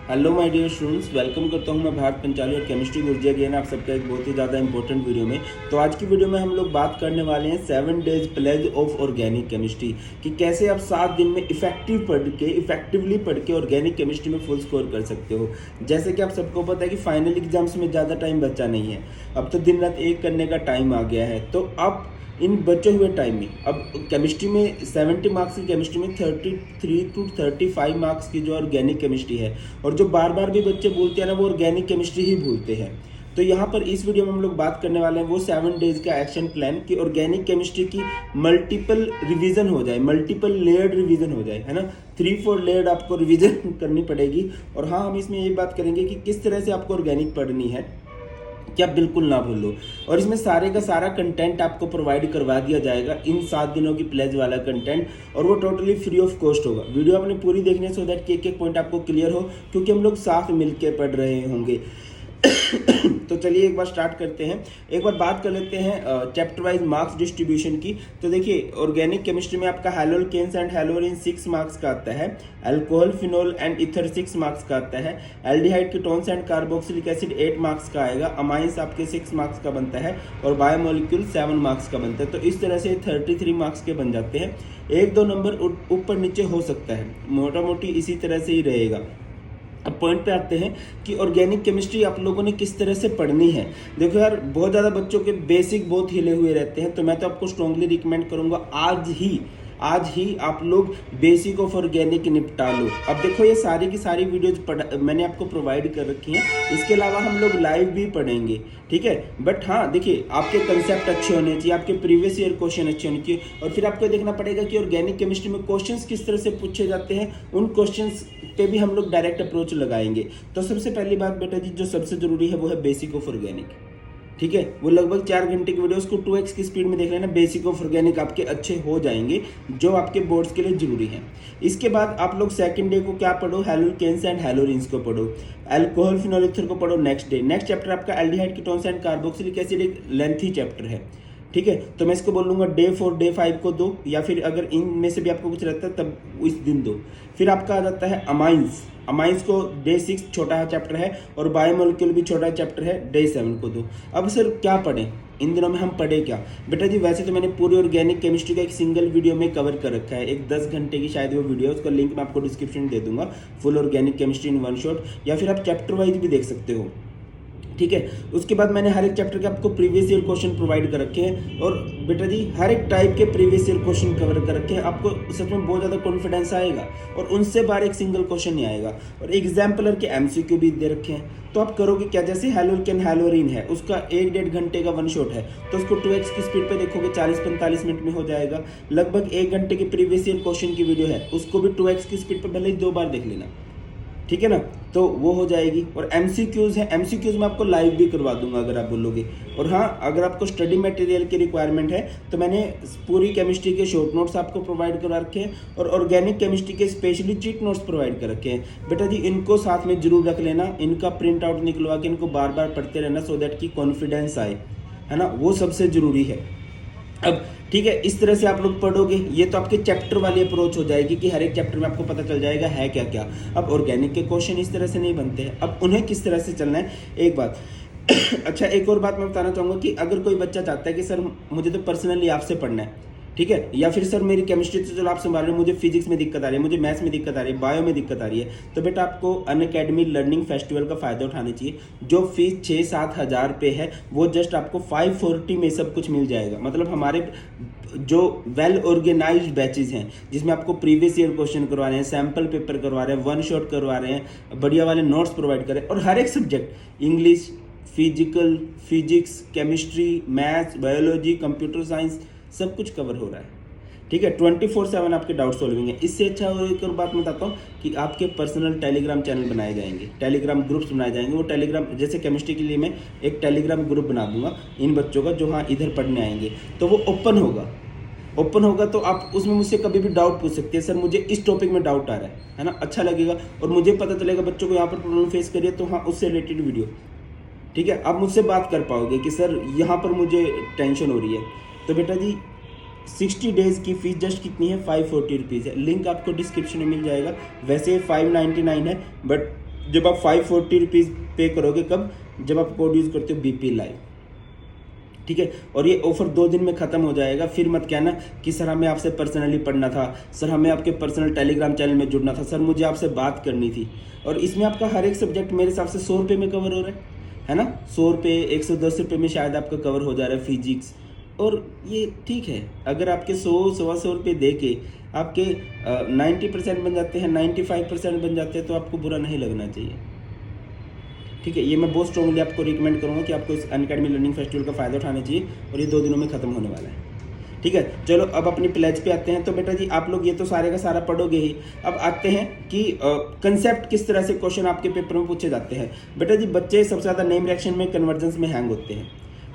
Hello my dear students, welcome करता हूं मैं भारत पंचाली और केमिस्ट्री गुरुजी अगेन आप सबका एक बहुत ही ज़्यादा इंपॉर्टेंट वीडियो में। तो आज की वीडियो में हम लोग बात करने वाले हैं 7 days plays of organic chemistry कि कैसे आप 7 दिन में इफेक्टिवली पढ़ के ऑर्गेनिक केमिस्ट्री में फुल स्कोर कर सकते हो। जैसे कि आप सबको पता है कि फाइनल एग्जाम्स में ज़्यादा टाइम बचा नहीं है, अब तो दिन रात एक करने का टाइम आ गया है। तो अब इन बचे हुए टाइम में अब केमिस्ट्री में 70 मार्क्स की केमिस्ट्री में 33 टू 35 मार्क्स की जो ऑर्गेनिक केमिस्ट्री है, और जो बार बार भी बच्चे भूलते हैं ना वो ऑर्गेनिक केमिस्ट्री ही भूलते हैं। तो यहाँ पर इस वीडियो में हम लोग बात करने वाले हैं वो 7 डेज का एक्शन प्लान कि ऑर्गेनिक केमिस्ट्री की मल्टीपल रिवीजन हो जाए, मल्टीपल लेयर्ड रिवीजन हो जाए, है ना। 3-4 लेयर्ड आपको रिवीजन करनी पड़ेगी। और हाँ, हम इसमें ये बात करेंगे कि किस तरह से आपको ऑर्गेनिक पढ़नी है, क्या बिल्कुल ना भूलो। और इसमें सारे का सारा कंटेंट आपको प्रोवाइड करवा दिया जाएगा, इन 7 दिनों की प्लेज वाला कंटेंट, और वो टोटली फ्री ऑफ कॉस्ट होगा। वीडियो आपने पूरी देखनी है सो दैट कि एक एक पॉइंट आपको क्लियर हो, क्योंकि हम लोग साथ मिलकर पढ़ रहे होंगे। तो चलिए एक बार स्टार्ट करते हैं। एक बार बात कर लेते हैं चैप्टर वाइज मार्क्स डिस्ट्रीब्यूशन की। तो देखिए, ऑर्गेनिक केमिस्ट्री में आपका हैलोल्केन्स एंड हैलोरिन 6 मार्क्स का आता है, alcohol phenol and ether 6 marks का आता है, aldehyde ketones and carboxylic acid 8 marks का आएगा, अमाइंस आपके 6 मार्क्स का बनता है, और बायोमोलिक्यूल 7 मार्क्स का बनता है। तो इस तरह से 33 मार्क्स के बन जाते हैं। 1-2 नंबर ऊपर नीचे हो सकता है, मोटा मोटी इसी तरह से ही रहेगा। अब पॉइंट पे आते हैं कि ऑर्गेनिक केमिस्ट्री आप लोगों ने किस तरह से पढ़नी है। देखो यार, बहुत ज़्यादा बच्चों के बेसिक बहुत हिले हुए रहते हैं, तो मैं तो आपको स्ट्रांगली रिकमेंड करूंगा आज ही आप लोग बेसिक ऑफ ऑर्गेनिक निपटा लो। अब देखो, ये सारी की सारी वीडियोज मैंने आपको प्रोवाइड कर रखी हैं, इसके अलावा हम लोग लाइव भी पढ़ेंगे, ठीक है। बट हाँ देखिए, आपके कंसेप्ट अच्छे होने चाहिए, आपके प्रीवियस ईयर क्वेश्चन अच्छे होने चाहिए, और फिर आपको देखना पड़ेगा कि ऑर्गेनिक केमिस्ट्री में क्वेश्चंस किस तरह से पूछे जाते हैं। उन क्वेश्चंस पे भी हम लोग डायरेक्ट अप्रोच लगाएंगे। तो सबसे पहली बात बेटा जी, जो सबसे जरूरी है वो है बेसिक ऑफ ऑर्गेनिक, ठीक है। वो लगभग 4 घंटे की वीडियो, उसको 2x की स्पीड में देख लेना। बेसिक ऑफ ऑर्गेनिक आपके अच्छे हो जाएंगे, जो आपके बोर्ड्स के लिए जरूरी है। इसके बाद आप लोग सेकंड डे को क्या पढ़ो, हैलोल्केन्स एंड हैलोरिन्स को पढ़ो, अल्कोहल फिनोल ईथर को पढ़ो नेक्स्ट डे। नेक्स्ट चैप्टर आपका aldehyde ketones and carboxylic acid, एक लेंथी चैप्टर है, ठीक है। तो मैं इसको बोलूंगा डे 4 डे 5 को दो, या फिर अगर इनमें से भी आपको कुछ रहता है तब इस दिन दो। फिर आपका आ जाता है अमाइंस को डे 6 छोटा चैप्टर है, और बायोमोलिक्यूल भी छोटा चैप्टर है, डे 7 को दो। अब सर क्या पढ़ें इन दिनों में, हम पढ़े क्या बेटा जी? वैसे तो मैंने पूरी ऑर्गेनिक केमिस्ट्री का एक सिंगल वीडियो में कवर कर रखा है, एक 10 घंटे की शायद वो वीडियो है, उसका लिंक मैं आपको डिस्क्रिप्शन में दे दूंगा, full organic chemistry in one shot, या फिर आप चैप्टर वाइज भी देख सकते हो, ठीक है। उसके बाद मैंने हर एक चैप्टर के आपको प्रीवियस ईयर क्वेश्चन प्रोवाइड कर रखे हैं, और बेटा जी हर एक टाइप के प्रीवियस ईयर क्वेश्चन कवर कर रखे हैं। आपको सच में बहुत ज़्यादा कॉन्फिडेंस आएगा, और उनसे बाहर एक सिंगल क्वेश्चन नहीं आएगा। और एग्जाम्पलर के एमसीक्यू भी दे रखे हैं। तो आप करोगे क्या, जैसे हैलोल्केन हैलोरिन है, उसका 1-1.5 घंटे का वन शॉट है, तो उसको 2x की स्पीड पे देखोगे 40-45 मिनट में हो जाएगा। लगभग 1 घंटे की प्रीवियस ईयर क्वेश्चन की वीडियो है, उसको भी 2x की स्पीड पे भले ही 2 बार देख लेना, ठीक है ना। तो वो हो जाएगी। और एमसीक्यूज है, एमसीक्यूज मैं आपको लाइव भी करवा दूंगा अगर आप बोलोगे। और हाँ, अगर आपको स्टडी मटेरियल की रिक्वायरमेंट है तो मैंने पूरी केमिस्ट्री के शॉर्ट नोट्स आपको प्रोवाइड करा रखे हैं, और ऑर्गेनिक केमिस्ट्री के स्पेशली चीट नोट्स प्रोवाइड कर रखे हैं। बेटा जी इनको साथ में जरूर रख लेना, इनका प्रिंट आउट निकलवा के इनको बार बार पढ़ते रहना, सो दैट की कॉन्फिडेंस आए, है ना, वो सबसे जरूरी है। अब ठीक है, इस तरह से आप लोग पढ़ोगे, ये तो आपके चैप्टर वाली अप्रोच हो जाएगी कि हर एक चैप्टर में आपको पता चल जाएगा है क्या क्या। अब ऑर्गेनिक के क्वेश्चन इस तरह से नहीं बनते हैं, अब उन्हें किस तरह से चलना है, एक बात। अच्छा, एक और बात मैं बताना चाहूँगा कि अगर कोई बच्चा चाहता है कि सर मुझे तो पर्सनली आपसे पढ़ना है, ठीक है, या फिर सर मेरी केमिस्ट्री तो चलो आप संभाल रहे हो, मुझे फिजिक्स में दिक्कत आ रही है, मुझे मैथ्स में दिक्कत आ रही है, बायो में दिक्कत आ रही है, तो बेटा आपको अनअकैडमी लर्निंग फेस्टिवल का फायदा उठाना चाहिए। जो फीस 6-7 हज़ार रुपये है, वो जस्ट आपको 540 में सब कुछ मिल जाएगा। मतलब हमारे जो वेल ऑर्गेनाइज्ड बैचेज हैं, जिसमें आपको प्रीवियस ईयर क्वेश्चन करवा रहे हैं, सैम्पल पेपर करवा रहे हैं, वन शॉट करवा रहे हैं, बढ़िया वाले नोट्स प्रोवाइड कर रहे हैं, और हर एक subject English, physical, physics, chemistry, maths, biology, computer science, सब कुछ कवर हो रहा है, ठीक है। 24/7 आपके डाउट सॉल्विंग है। इससे अच्छा और एक और बात मैं बताता हूँ कि आपके पर्सनल टेलीग्राम चैनल बनाए जाएंगे, टेलीग्राम ग्रुप्स बनाए जाएंगे। वो टेलीग्राम, जैसे केमिस्ट्री के लिए मैं एक टेलीग्राम ग्रुप बना दूंगा इन बच्चों का जो हाँ इधर पढ़ने आएंगे, तो वो ओपन होगा तो आप उसमें मुझसे कभी भी डाउट पूछ सकते हैं, सर मुझे इस टॉपिक में डाउट आ रहा है ना, अच्छा लगेगा, और मुझे पता चलेगा बच्चों को यहाँ पर प्रॉब्लम फेस करिए, तो हाँ उससे रिलेटेड वीडियो, ठीक है, आप मुझसे बात कर पाओगे कि सर यहाँ पर मुझे टेंशन हो रही है। तो बेटा जी 60 डेज की फीस जस्ट कितनी है, 540 रुपीज़ है। लिंक आपको डिस्क्रिप्शन में मिल जाएगा। वैसे 599 है, बट जब आप 540 रुपीज़ पे करोगे, कब? जब आप कोड यूज़ करते हो BP लाइव, ठीक है। और ये ऑफर 2 दिन में खत्म हो जाएगा। फिर मत कहना कि सर हमें आपसे पर्सनली पढ़ना था, सर हमें आपके पर्सनल टेलीग्राम चैनल में जुड़ना था, सर मुझे आपसे बात करनी थी। और इसमें आपका हर एक सब्जेक्ट मेरे हिसाब से 100 रुपये में कवर हो रहा है ना, 100 रुपये, 110 रुपये में शायद आपका कवर हो जा रहा है फिजिक्स। और ये ठीक है, अगर आपके 100-125 रुपये दे के आपके 90% बन जाते हैं, 95% बन जाते हैं, तो आपको बुरा नहीं लगना चाहिए, ठीक है। ये मैं बहुत स्ट्रॉन्गली आपको रिकमेंड करूँगा कि आपको इस अनअकैडमी लर्निंग फेस्टिवल का फ़ायदा उठाना चाहिए, और ये 2 दिनों में ख़त्म होने वाला है, ठीक है। चलो अब अपनी प्लेज पे आते हैं। तो बेटा जी आप लोग ये तो सारे का सारा पढ़ोगे ही। अब आते हैं कि कंसेप्ट किस तरह से क्वेश्चन आपके पेपर में पूछे जाते हैं। बेटा जी बच्चे सबसे ज़्यादा नेम रिएक्शन में, कन्वर्जेंस में हैंग होते हैं,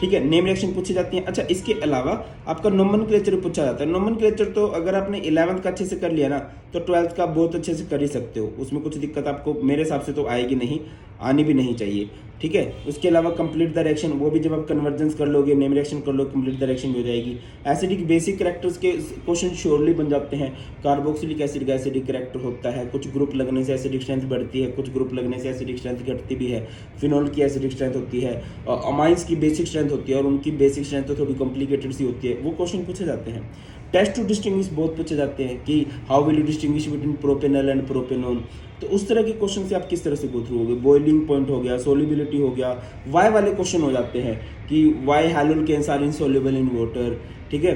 ठीक है। नेम रिएक्शन पूछी जाती है। अच्छा, इसके अलावा आपका नोमेनक्लेचर पूछा जाता है। नोमेनक्लेचर तो अगर आपने 11th का अच्छे से कर लिया ना, तो 12th का बहुत अच्छे से कर ही सकते हो, उसमें कुछ दिक्कत आपको मेरे हिसाब से तो आएगी नहीं, आनी भी नहीं चाहिए, ठीक है। उसके अलावा कंप्लीट द रिएक्शन, वो भी जब आप कन्वर्जेंस कर लोगे, नेम रिएक्शन कर लो, कंप्लीट द रिएक्शन हो जाएगी। एसिडिक बेसिक कैरेक्टर्स के क्वेश्चन श्योरली बन जाते हैं। कार्बोक्सिलिक एसिड का एसिडिक कैरेक्टर होता है, कुछ ग्रुप लगने से एसिडिक स्ट्रेंथ बढ़ती है, कुछ ग्रुप लगने से एसिडिक स्ट्रेंथ घटती भी है। फिनॉल की एसिडिक स्ट्रेंथ होती है, अमाइंस की बेसिक स्ट्रेंथ होती है, और उनकी बेसिक स्ट्रेंथ तो थोड़ी कॉम्प्लिकेटेड सी होती है, वो क्वेश्चन पूछे जाते हैं। टेस्ट टू डिस्टिंग्विश बहुत पूछे जाते हैं कि how will you distinguish between propanal and propanone. तो उस तरह के क्वेश्चन से आप किस तरह से गो थ्रू होगे। बॉइलिंग पॉइंट हो गया, सोल्युबिलिटी हो गया, वाई वाले क्वेश्चन हो जाते हैं कि why haloalkanes are insoluble in water, ठीक है,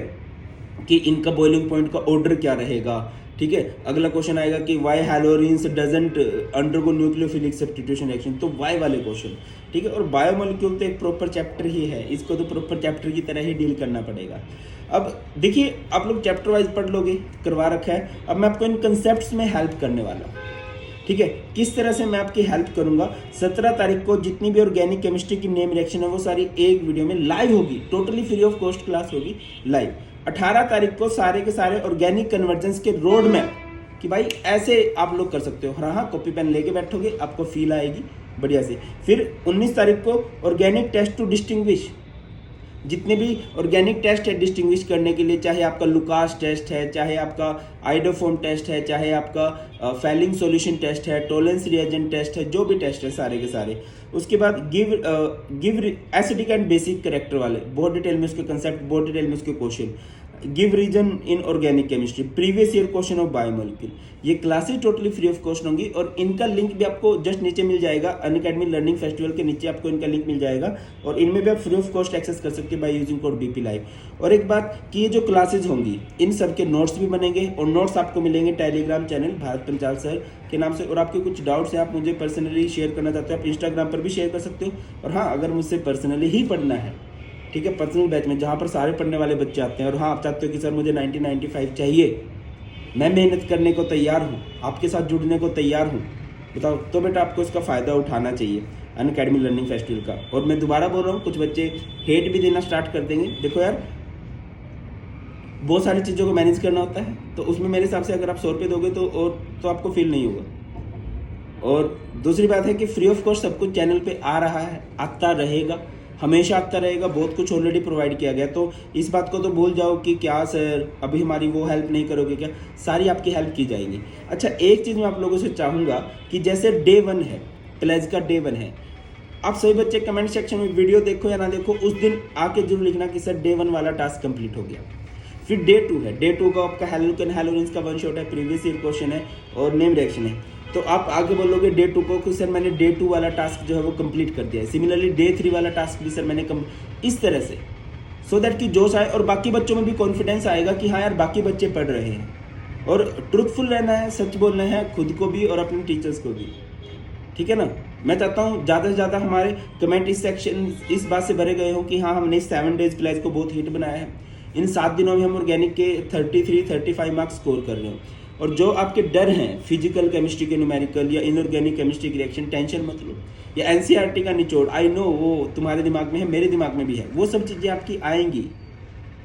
कि इनका बॉइलिंग पॉइंट का ऑर्डर क्या रहेगा, ठीक है। अगला क्वेश्चन आएगा कि why haloarenes doesn't undergo nucleophilic substitution reaction, तो वाई वाले क्वेश्चन, ठीक है। और बायोमोलिक्यूल तो एक प्रॉपर चैप्टर ही है, इसको तो प्रॉपर चैप्टर की तरह ही डील करना पड़ेगा। अब देखिए आप लोग चैप्टर वाइज पढ़ लोगे, करवा रखा है। अब मैं आपको इन कंसेप्ट्स में हेल्प करने वाला हूँ, ठीक है। किस तरह से मैं आपकी हेल्प करूंगा। 17 तारीख को जितनी भी ऑर्गेनिक केमिस्ट्री की नेम रिएक्शन है वो सारी एक वीडियो में लाइव होगी, totally free of cost class होगी लाइव। 18 तारीख को सारे के सारे ऑर्गेनिक कन्वर्जेंस के रोड मैप, कि भाई ऐसे आप लोग कर सकते हो। हाँ, कॉपी पेन लेके बैठोगे, आपको फील आएगी बढ़िया से। फिर 19 तारीख को ऑर्गेनिक टेस्ट टू डिस्टिंग्विश, जितने भी ऑर्गेनिक टेस्ट है डिस्टिंग्विश करने के लिए, चाहे आपका लुकास टेस्ट है, चाहे आपका आइडोफोम टेस्ट है, चाहे आपका फैलिंग सॉल्यूशन टेस्ट है, टोलेंस रिएजेंट टेस्ट है, जो भी टेस्ट है सारे के सारे। उसके बाद give acidic and basic character वाले, बहुत डिटेल में उसके कंसेप्ट, बहुत डिटेल में उसके question. Give reason in organic chemistry, previous year question of biomolecule, ये classes totally free of cost होंगी। और इनका लिंक भी आपको जस्ट नीचे मिल जाएगा, अनअकैडमी लर्निंग फेस्टिवल के नीचे आपको इनका लिंक मिल जाएगा, और इनमें भी आप फ्री ऑफ कॉस्ट एक्सेस कर सकते हैं by using code BP live. और एक बात कि ये जो क्लासेज होंगी इन सब के नोट्स भी बनेंगे, और नोट्स आपको मिलेंगे Telegram channel Bharat Panchal sir के नाम से। और आपके कुछ डाउट्स हैं, आप मुझे पर्सनली शेयर करना चाहते हो, आप इंस्टाग्राम पर भी शेयर कर सकते हो। और हाँ, अगर मुझसे पर्सनली ही पढ़ना है, ठीक है, पर्सनल बैच में जहाँ पर सारे पढ़ने वाले बच्चे आते हैं, और हाँ आप चाहते हो कि सर मुझे 90-95 चाहिए, मैं मेहनत करने को तैयार हूँ, आपके साथ जुड़ने को तैयार हूँ, बताओ, तो बेटा आपको इसका फ़ायदा उठाना चाहिए अनअकैडमी लर्निंग फेस्टिवल का। और मैं दोबारा बोल रहा हूँ, कुछ बच्चे हेट भी देना स्टार्ट कर देंगे। देखो यार, बहुत सारी चीज़ों को मैनेज करना होता है, तो उसमें मेरे हिसाब से अगर आप 100 रुपये दोगे तो आपको फील नहीं होगा। और दूसरी बात है कि फ्री ऑफ कॉस्ट सब कुछ चैनल पे आ रहा है, आता रहेगा, हमेशा आता रहेगा, बहुत कुछ ऑलरेडी प्रोवाइड किया गया। तो इस बात को तो भूल जाओ कि क्या सर अभी हमारी वो हेल्प नहीं करोगे क्या, सारी आपकी हेल्प की जाएगी। अच्छा, एक चीज़ मैं आप लोगों से चाहूँगा कि जैसे डे 1 है, प्लेज का डे 1 है, आप सभी बच्चे कमेंट सेक्शन में वीडियो देखो या ना देखो, उस दिन आके जरूर लिखना कि सर डे 1 वाला टास्क कंप्लीट हो गया। फिर डे 2 है, डे 2 का आपका हैलोरिन्स का 1 शॉट है, प्रीवियस ईयर क्वेश्चन है और नेम रिएक्शन है। तो आप आगे बोलोगे डे 2 को कि सर मैंने डे 2 वाला टास्क जो है वो कंप्लीट कर दिया है। सिमिलरली डे 3 वाला टास्क भी सर मैंने इस तरह से, सो दैट कि जोश आए और बाकी बच्चों में भी कॉन्फिडेंस आएगा कि हाँ यार बाकी बच्चे पढ़ रहे हैं। और ट्रुथफुल रहना है, सच बोलना है खुद को भी और अपने टीचर्स को भी, ठीक है ना। मैं चाहता हूँ ज़्यादा से ज़्यादा हमारे कमेंट इस सेक्शन इस बात से भरे गए हो कि हाँ हमने 7 डेज प्लेज को बहुत हिट बनाया है। इन 7 दिनों में हम ऑर्गेनिक के 33-35 मार्क्स स्कोर कर रहे हो। और जो आपके डर हैं फिजिकल केमिस्ट्री के न्यूमेरिकल या इनऑर्गेनिक केमिस्ट्री की रिएक्शन, टेंशन मत लो, या एनसीईआरटी का निचोड़, आई नो वो तुम्हारे दिमाग में है, मेरे दिमाग में भी है, वो सब चीज़ें आपकी आएंगी,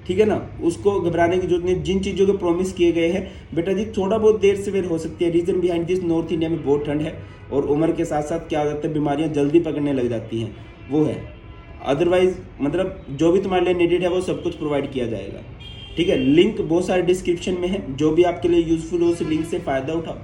ठीक है ना। उसको घबराने की जरूरत नहीं। जिन चीज़ों के प्रॉमिस किए गए हैं बेटा जी, थोड़ा बहुत देर से वेर हो सकती है। Reason behind this, north India में बहुत ठंड है और उम्र के साथ साथ क्या हो जाता है, बीमारियां जल्दी पकड़ने लग जाती हैं, वो है। अदरवाइज मतलब जो भी तुम्हारे लिए नीडेड है वो सब कुछ प्रोवाइड किया जाएगा, ठीक है। लिंक बहुत सारे डिस्क्रिप्शन में है, जो भी आपके लिए यूजफुल हो उस लिंक से फ़ायदा उठाओ,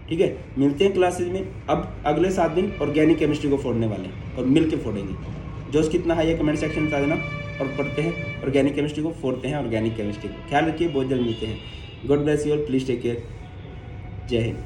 ठीक है, मिलते हैं क्लासेज में। अब अगले 7 दिन ऑर्गेनिक केमिस्ट्री को फोड़ने वाले हैं और मिल के फोड़ेंगे। जोश कितना है ये कमेंट सेक्शन में बता देना, और पढ़ते हैं ऑर्गेनिक केमिस्ट्री को, फोड़ते हैं ऑर्गेनिक केमिस्ट्री को। ख्याल रखिए, बहुत जल्द मिलते हैं। God bless you all, please take care. जय हिंद।